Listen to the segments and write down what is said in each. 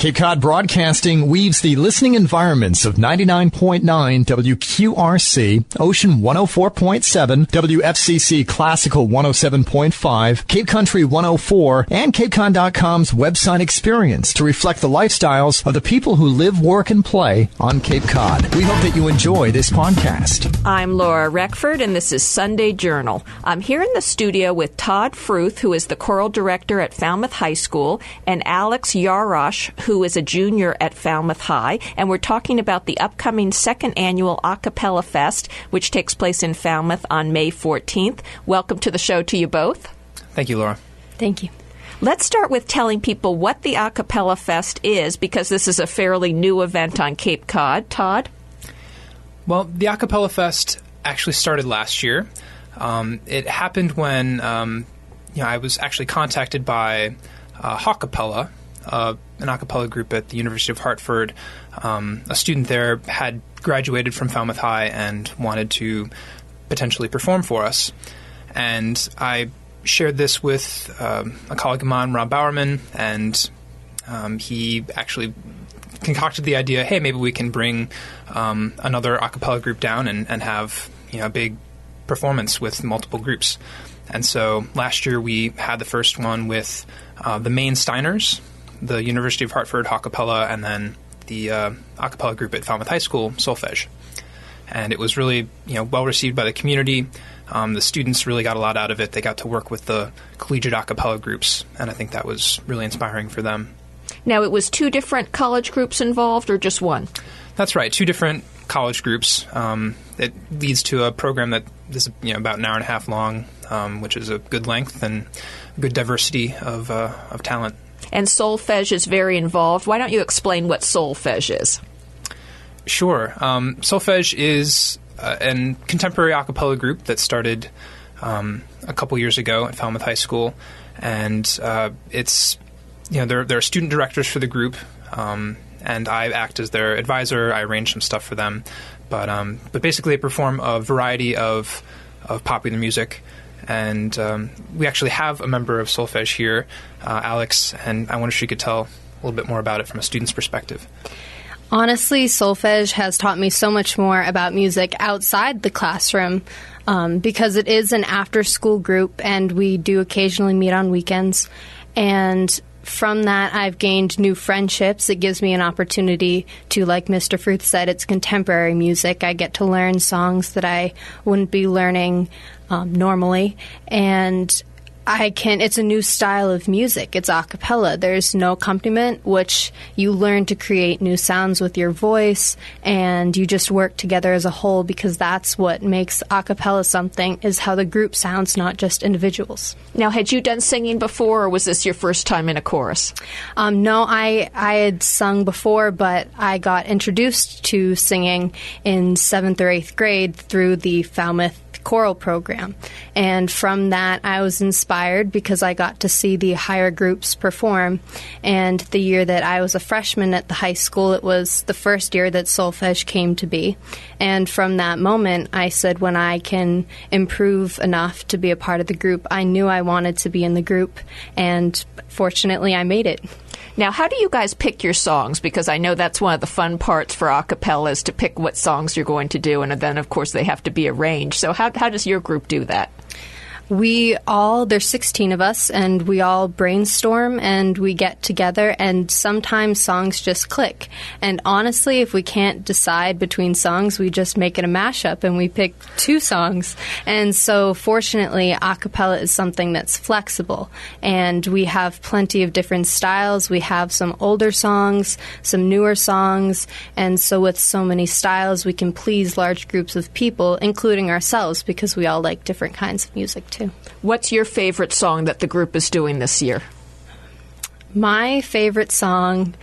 Cape Cod Broadcasting weaves the listening environments of 99.9 WQRC, Ocean 104.7, WFCC Classical 107.5, Cape Country 104, and CapeCon.com's website experience to reflect the lifestyles of the people who live, work, and play on Cape Cod. We hope that you enjoy this podcast. I'm Laura Reckford, and this is Sunday Journal. I'm here in the studio with Todd Fruth, who is the choral director at Falmouth High School, and Alex Yarosh, who is a junior at Falmouth High, and we're talking about the upcoming second annual A Cappella Fest, which takes place in Falmouth on May 14th. Welcome to the show to you both. Thank you, Laura. Thank you. Let's start with telling people what the A Cappella Fest is, because this is a fairly new event on Cape Cod. Todd? Well, the A Cappella Fest actually started last year. It happened when I was actually contacted by A Cappella, an a cappella group at the University of Hartford. A student there had graduated from Falmouth High and wanted to potentially perform for us. And I shared this with a colleague of mine, Rob Bowerman, and he actually concocted the idea, hey, maybe we can bring another a cappella group down and have a big performance with multiple groups. And so last year we had the first one with the main Steiners, the University of Hartford a cappella, and then the a cappella group at Falmouth High School, Soulfege. And it was really well received by the community. The students really got a lot out of it. They got to work with the collegiate a cappella groups, and I think that was really inspiring for them. Now, it was two different college groups involved, or just one? That's right, two different college groups. It leads to a program that is about an hour and a half long, which is a good length and good diversity of talent. And Soulfege is very involved. Why don't you explain what Soulfege is? Sure. Soulfege is a contemporary a cappella group that started a couple years ago at Falmouth High School, and it's there are student directors for the group, and I act as their advisor. I arrange some stuff for them, but basically they perform a variety of popular music. And we actually have a member of Soulfege here, Alex, and I wonder if she could tell a little bit more about it from a student's perspective. Honestly, Soulfege has taught me so much more about music outside the classroom because it is an after-school group, and we do occasionally meet on weekends. And from that, I've gained new friendships. It gives me an opportunity to, like Mr. Fruth said, it's contemporary music. I get to learn songs that I wouldn't be learning normally, and it's a new style of music. It's a cappella. There's no accompaniment, which you learn to create new sounds with your voice, and you just work together as a whole, because that's what makes a cappella something, is how the group sounds, not just individuals. Now, had you done singing before, or was this your first time in a chorus? No, I had sung before, but I got introduced to singing in 7th or 8th grade through the Falmouth choral program, and from that I was inspired because I got to see the higher groups perform. And the year that I was a freshman at the high school, it was the first year that Soulfege came to be, and from that moment I said, when I can improve enough to be a part of the group, I knew I wanted to be in the group, and fortunately I made it. Now, how do you guys pick your songs? Because I know that's one of the fun parts for a cappella, is to pick what songs you're going to do, and then, of course, they have to be arranged. So how does your group do that? There's 16 of us, and we all brainstorm, and we get together, and sometimes songs just click. And honestly, if we can't decide between songs, we just make it a mashup, and we pick two songs. And so, fortunately, a cappella is something that's flexible, and we have plenty of different styles. We have some older songs, some newer songs, and so with so many styles, we can please large groups of people, including ourselves, because we all like different kinds of music too. What's your favorite song that the group is doing this year? My favorite song,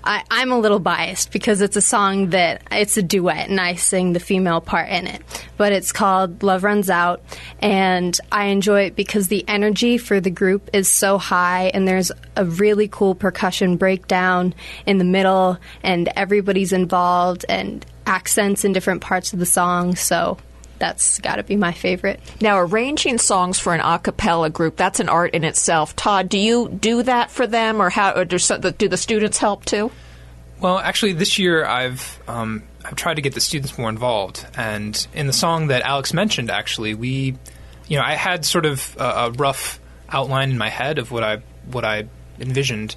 I'm a little biased because it's a song that it's a duet and I sing the female part in it. But it's called Love Runs Out, and I enjoy it because the energy for the group is so high, and there's a really cool percussion breakdown in the middle, and everybody's involved, and accents in different parts of the song. So that's got to be my favorite. Now, arranging songs for an a cappella group, that's an art in itself. Todd, do you do that for them, or do the students help too? Well, actually, this year I've tried to get the students more involved. And in the song that Alex mentioned, actually, I had sort of a rough outline in my head of what I envisioned,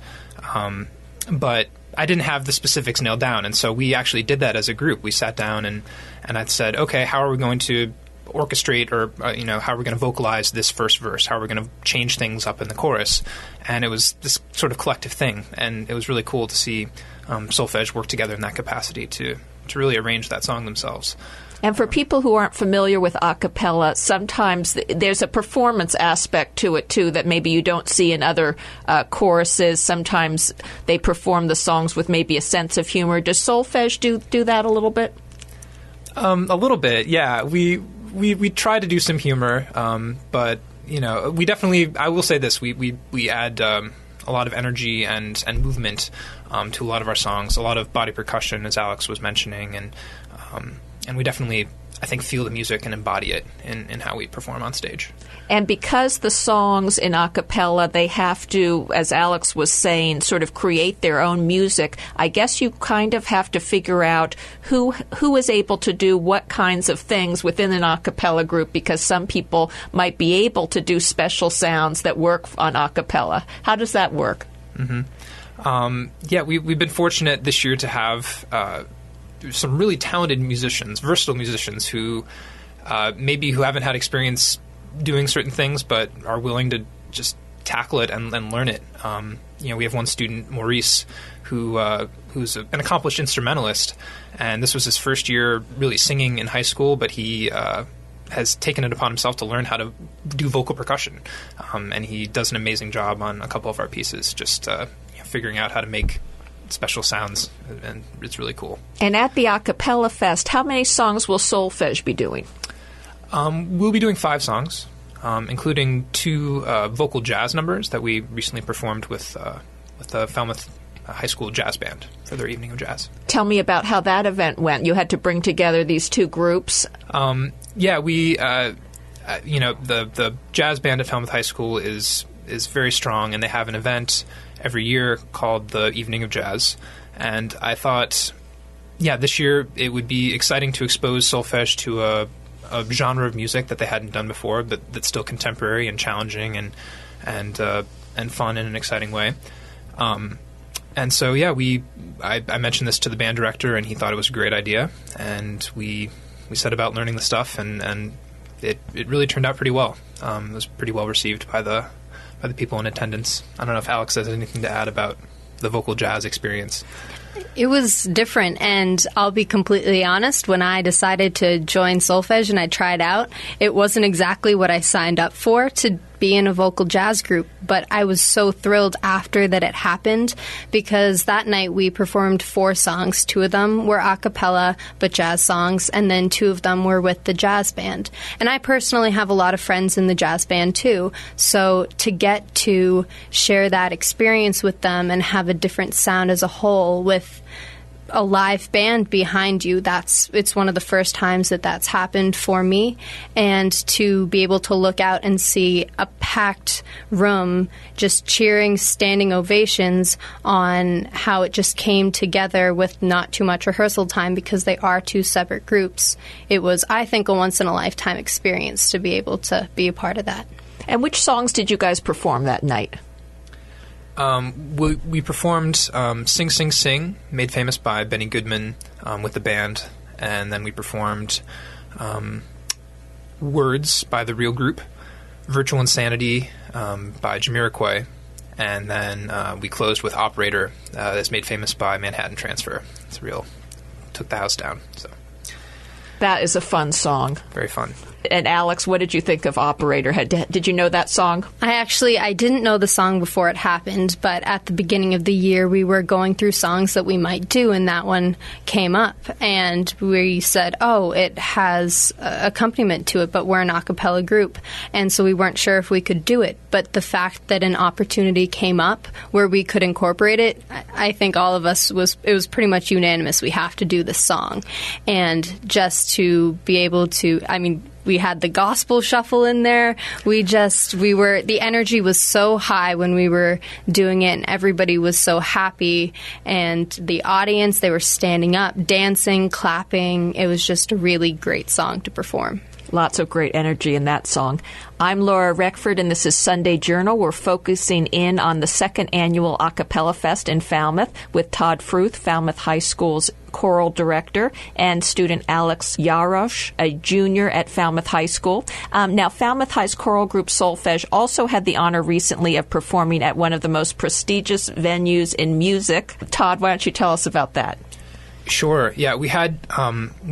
but I didn't have the specifics nailed down. And so we actually did that as a group. We sat down and I said, okay, how are we going to orchestrate, or how are we going to vocalize this first verse? How are we going to change things up in the chorus? And it was this sort of collective thing, and it was really cool to see Soulfege work together in that capacity to really arrange that song themselves. And for people who aren't familiar with a cappella, sometimes there's a performance aspect to it, too, that maybe you don't see in other choruses. Sometimes they perform the songs with maybe a sense of humor. Does Soulfege do that a little bit? A little bit, yeah. We try to do some humor, but, we definitely, I will say this, we add a lot of energy and movement to a lot of our songs, a lot of body percussion, as Alex was mentioning, and we definitely, I think, feel the music and embody it in how we perform on stage. And because the songs in a cappella, they have to, as Alex was saying, sort of create their own music, I guess you kind of have to figure out who is able to do what kinds of things within an a cappella group, because some people might be able to do special sounds that work on a cappella. How does that work? Mm-hmm. We've been fortunate this year to have some really talented musicians, versatile musicians who who haven't had experience doing certain things but are willing to just tackle it and learn it. We have one student, Maurice, who's an accomplished instrumentalist, and this was his first year really singing in high school, but he has taken it upon himself to learn how to do vocal percussion, and he does an amazing job on a couple of our pieces, just figuring out how to make special sounds, and it's really cool. And at the A Cappella Fest, how many songs will Soulfege be doing? We'll be doing 5 songs, including 2 vocal jazz numbers that we recently performed with the Falmouth High School jazz band for their evening of jazz. Tell me about how that event went. You had to bring together these 2 groups. We the jazz band at Falmouth High School is very strong, and they have an event every year called the Evening of Jazz. And I thought, this year it would be exciting to expose Soulfege to a genre of music that they hadn't done before, that's still contemporary and challenging and fun in an exciting way. And so, I mentioned this to the band director, and he thought it was a great idea. And we set about learning the stuff, and it really turned out pretty well. It was pretty well received by the people in attendance. I don't know if Alex has anything to add about the vocal jazz experience. It was different, and I'll be completely honest, when I decided to join Soulfege and I tried out, it wasn't exactly what I signed up for, to be in a vocal jazz group, but I was so thrilled after that it happened, because that night we performed 4 songs. 2 of them were a cappella, but jazz songs, and then 2 of them were with the jazz band. And I personally have a lot of friends in the jazz band too, so to get to share that experience with them and have a different sound as a whole with a live band behind you, it's one of the first times that's happened for me. And to be able to look out and see a packed room just cheering, standing ovations on how it just came together with not too much rehearsal time, because they are 2 separate groups. It was, I think, a once-in-a-lifetime experience to be able to be a part of that. And which songs did you guys perform that night? We performed Sing, Sing, Sing, made famous by Benny Goodman with the band, and then we performed Words by The Real Group, Virtual Insanity by Jamiroquai, and then we closed with Operator, that's made famous by Manhattan Transfer. Took the house down. So that is a fun song. Very fun. And Alex, what did you think of Operator Head? Did you know that song? I didn't know the song before it happened, but at the beginning of the year, we were going through songs that we might do, and that one came up. And we said, oh, it has accompaniment to it, but we're an a cappella group. And so we weren't sure if we could do it. But the fact that an opportunity came up where we could incorporate it, I think all of us it was pretty much unanimous. We have to do this song. And just to be able to, we had the gospel shuffle in there. The energy was so high when we were doing it, and everybody was so happy. And the audience, they were standing up, dancing, clapping. It was just a really great song to perform. Lots of great energy in that song. I'm Laura Reckford, and this is Sunday Journal. We're focusing in on the second annual A Cappella Fest in Falmouth with Todd Fruth, Falmouth High School's choral director, and student Alex Yarosh, a junior at Falmouth High School. Now, Falmouth High's choral group Soulfege also had the honor recently of performing at one of the most prestigious venues in music. Todd, why don't you tell us about that? Sure. Yeah, we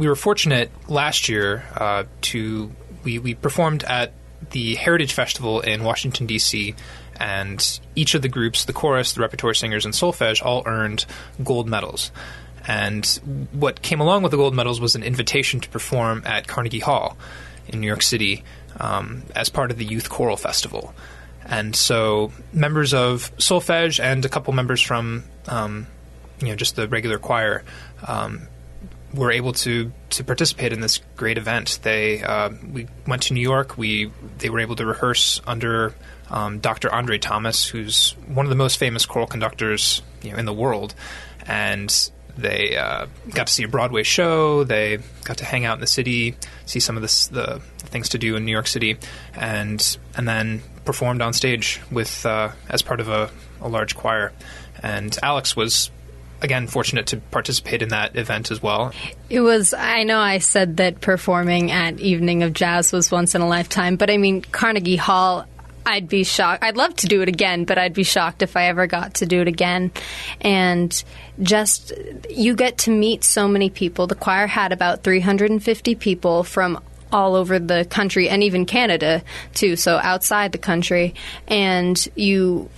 were fortunate last year we performed at the Heritage Festival in Washington, D.C., and each of the groups, the chorus, the repertoire singers, and Soulfege, all earned gold medals. And what came along with the gold medals was an invitation to perform at Carnegie Hall in New York City as part of the Youth Choral Festival. And so members of Soulfege and a couple members from just the regular choir were able to participate in this great event. We went to New York. They were able to rehearse under Dr. Andre Thomas, who's one of the most famous choral conductors in the world, and they got to see a Broadway show. They got to hang out in the city, see some of the things to do in New York City, and then performed on stage with as part of a large choir. And Alex was, again, fortunate to participate in that event as well. I know I said that performing at Evening of Jazz was once in a lifetime, but Carnegie Hall, I'd be shocked. I'd love to do it again, but I'd be shocked if I ever got to do it again. And just, you get to meet so many people. The choir had about 350 people from all over the country, and even Canada, too, so outside the country. And you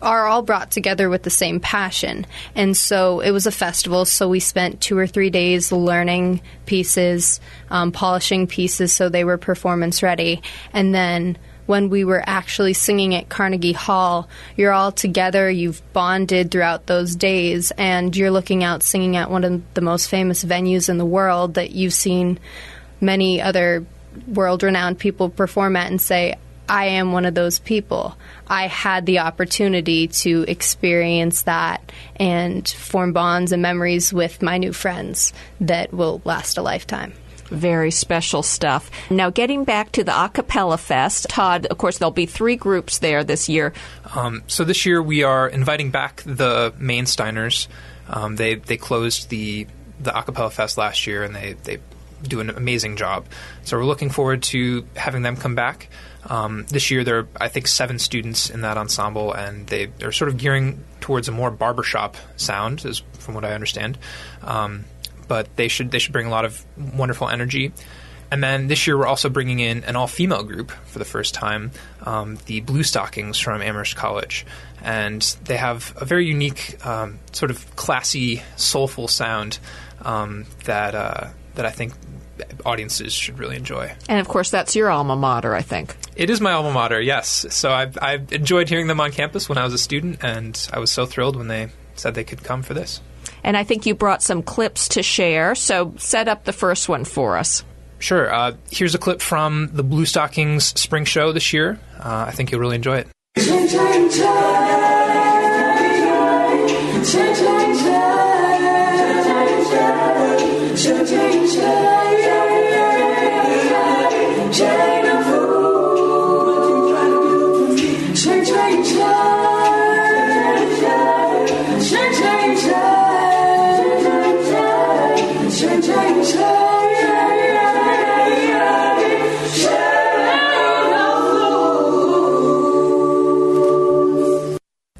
are all brought together with the same passion. And so it was a festival, so we spent 2 or 3 days learning pieces, polishing pieces so they were performance ready. And then when we were actually singing at Carnegie Hall, you're all together, you've bonded throughout those days, and you're looking out singing at one of the most famous venues in the world that you've seen many other world-renowned people perform at, and say, I am one of those people. I had the opportunity to experience that and form bonds and memories with my new friends that will last a lifetime. Very special stuff. Now, getting back to the A Cappella Fest, Todd, of course, there'll be 3 groups there this year. So this year we are inviting back the main Steiners. They closed the A Cappella Fest last year, and they do an amazing job. So we're looking forward to having them come back. This year there are, I think, 7 students in that ensemble, and they're sort of gearing towards a more barbershop sound, from what I understand. But they should bring a lot of wonderful energy. And then this year we're also bringing in an all-female group for the first time, the Blue Stockings from Amherst College. And they have a very unique, sort of classy, soulful sound that I think audiences should really enjoy. And, of course, that's your alma mater, I think. It is my alma mater, yes. So I've enjoyed hearing them on campus when I was a student, and I was so thrilled when they said they could come for this. And I think you brought some clips to share, so set up the first one for us. Sure. Here's a clip from the Blue Stockings spring show this year. I think you'll really enjoy it.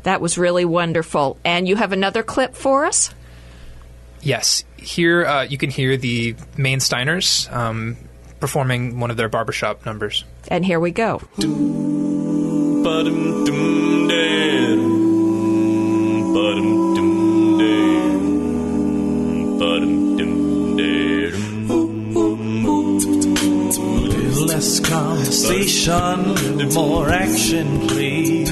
That was really wonderful. And you have another clip for us? Yes. Here you can hear the main Steiners performing one of their barbershop numbers. And here we go. Less conversation, more action, please.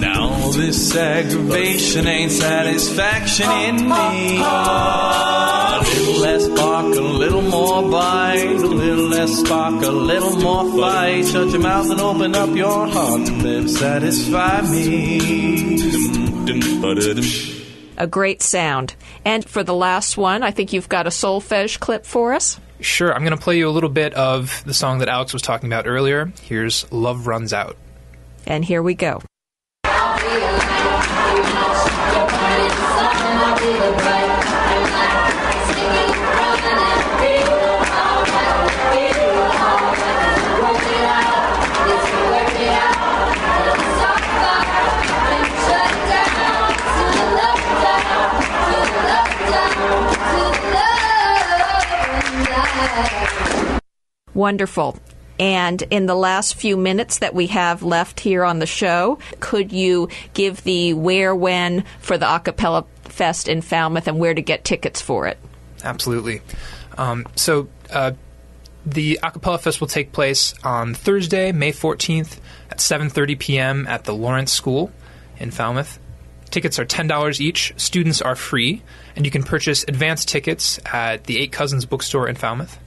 Now this aggravation ain't satisfaction in me. A little less spark, a little more bite. A little less spark, a little more fight. Shut your mouth and open up your heart to live, satisfy me. A great sound. And for the last one, I think you've got a Soulfege clip for us. Sure, I'm going to play you a little bit of the song that Alex was talking about earlier. Here's Love Runs Out. And here we go. Wonderful. And in the last few minutes that we have left here on the show, could you give the where, when for the A Cappella Fest in Falmouth and where to get tickets for it? Absolutely. The A Cappella Fest will take place on Thursday, May 14th at 7:30 p.m. at the Lawrence School in Falmouth. Tickets are $10 each. Students are free, and you can purchase advance tickets at the Eight Cousins bookstore in Falmouth.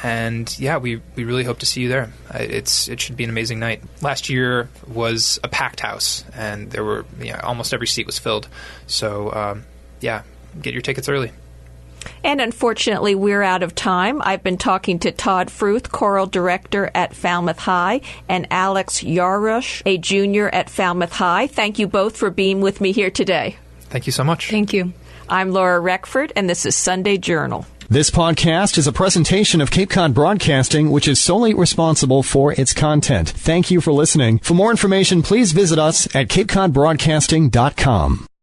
And yeah, we really hope to see you there. It should be an amazing night. Last year was a packed house, and there were almost every seat was filled. So get your tickets early. And unfortunately, we're out of time. I've been talking to Todd Fruth, choral director at Falmouth High, and Alex Yarosh, a junior at Falmouth High. Thank you both for being with me here today. Thank you so much. Thank you. I'm Laura Reckford, and this is Sunday Journal. This podcast is a presentation of Cape Cod Broadcasting, which is solely responsible for its content. Thank you for listening. For more information, please visit us at capecodbroadcasting.com.